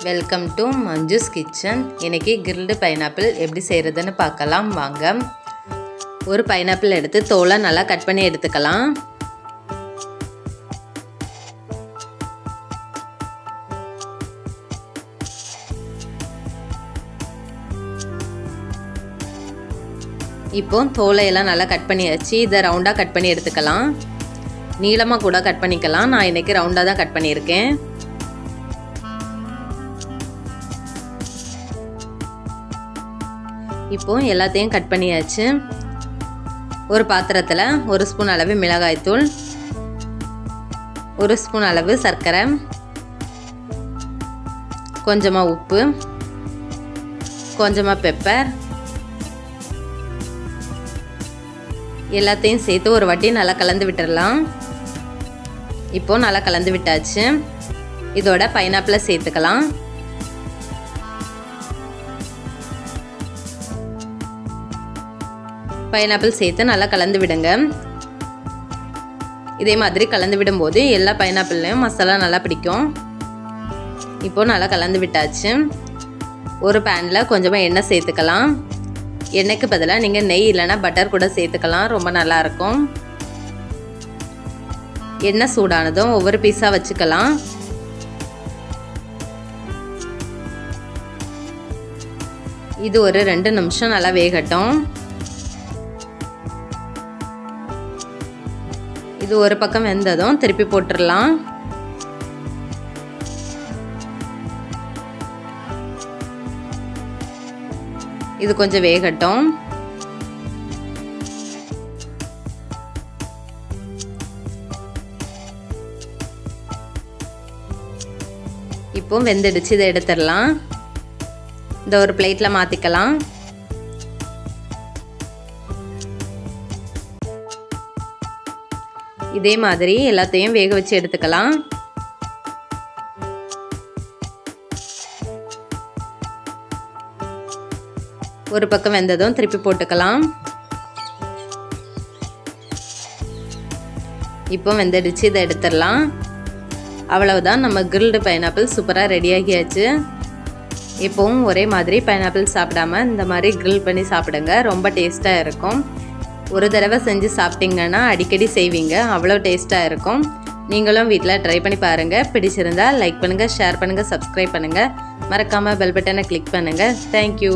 Welcome to Manju's kitchen. இன்னைக்கு grilled pineapple எப்படி செய்கிறதுன்னு பார்க்கலாம் வாங்க. ஒரு பைனாப்பிள் எடுத்து தோலை நல்லா கட் பண்ணி எடுத்துக்கலாம். இப்போ தோலையெல்லாம் நல்லா கட் பண்ணியாச்சு. இதை ரவுண்டாக கட் பண்ணி எடுத்துக்கலாம். நீளமாக கூட கட் பண்ணிக்கலாம். நான் இன்றைக்கி ரவுண்டாக தான் கட் பண்ணியிருக்கேன். இப்போ எல்லாத்தையும் கட் பண்ணியாச்சு. ஒரு பாத்திரத்தில் 1 ஸ்பூன் அளவு மிளகாய்த்தூள், 1 ஸ்பூன் அளவு சர்க்கரை, கொஞ்சமாக உப்பு, கொஞ்சமாக பெப்பர் எல்லாத்தையும் சேர்த்து ஒரு வாட்டி நல்லா கலந்து விட்டுடலாம். இப்போ நல்லா கலந்து விட்டாச்சு. இதோட பைனாப்பிளை சேர்த்துக்கலாம். பைனாப்பிள் சேர்த்து நல்லா கலந்து விடுங்க. இதே மாதிரி கலந்து விடும்போது எல்லா பைனாப்பிள்லையும் மசாலா நல்லா பிடிக்கும். இப்போ நல்லா கலந்து விட்டாச்சு. ஒரு பேனில் கொஞ்சமாக எண்ணெய் சேர்த்துக்கலாம். எண்ணெய்க்கு பதிலாக நீங்கள் நெய் இல்லைன்னா பட்டர் கூட சேர்த்துக்கலாம். ரொம்ப நல்லாயிருக்கும். எண்ணெய் சூடானதும் ஒவ்வொரு பீஸாக வச்சுக்கலாம். இது ஒரு 2 நிமிஷம் நல்லா வேகட்டும். இது ஒரு பக்கம் வெந்ததும் திருப்பி போட்டுடலாம். இது கொஞ்சம் வேகட்டும். இப்போ வெந்துடுச்சு. இதை எடுத்துடலாம். இந்த ஒரு பிளேட்டில் மாற்றிக்கலாம். இதே மாதிரி எல்லாத்தையும் வேக வச்சு எடுத்துக்கலாம். ஒரு பக்கம் வெந்ததும் திருப்பி போட்டுக்கலாம். இப்போ வெந்துடுச்சு. இதை எடுத்துடலாம். அவ்வளவுதான், நம்ம கிரில்டு பைனாப்பிள் சூப்பராக ரெடி ஆகியாச்சு. இப்போவும் ஒரே மாதிரி பைனாப்பிள் சாப்பிடாம இந்த மாதிரி கிரில் பண்ணி சாப்பிடுங்க. ரொம்ப டேஸ்ட்டாக இருக்கும். ஒரு தடவை செஞ்சு சாப்பிட்டீங்கன்னா அடிக்கடி செய்வீங்க. அவ்வளோ டேஸ்ட்டாக இருக்கும். நீங்களும் வீட்டில் ட்ரை பண்ணி பாருங்கள். பிடிச்சிருந்தா லைக் பண்ணுங்கள், ஷேர் பண்ணுங்கள், சப்ஸ்கிரைப் பண்ணுங்கள். மறக்காமல் பெல் பட்டனை கிளிக் பண்ணுங்கள். தேங்க்யூ.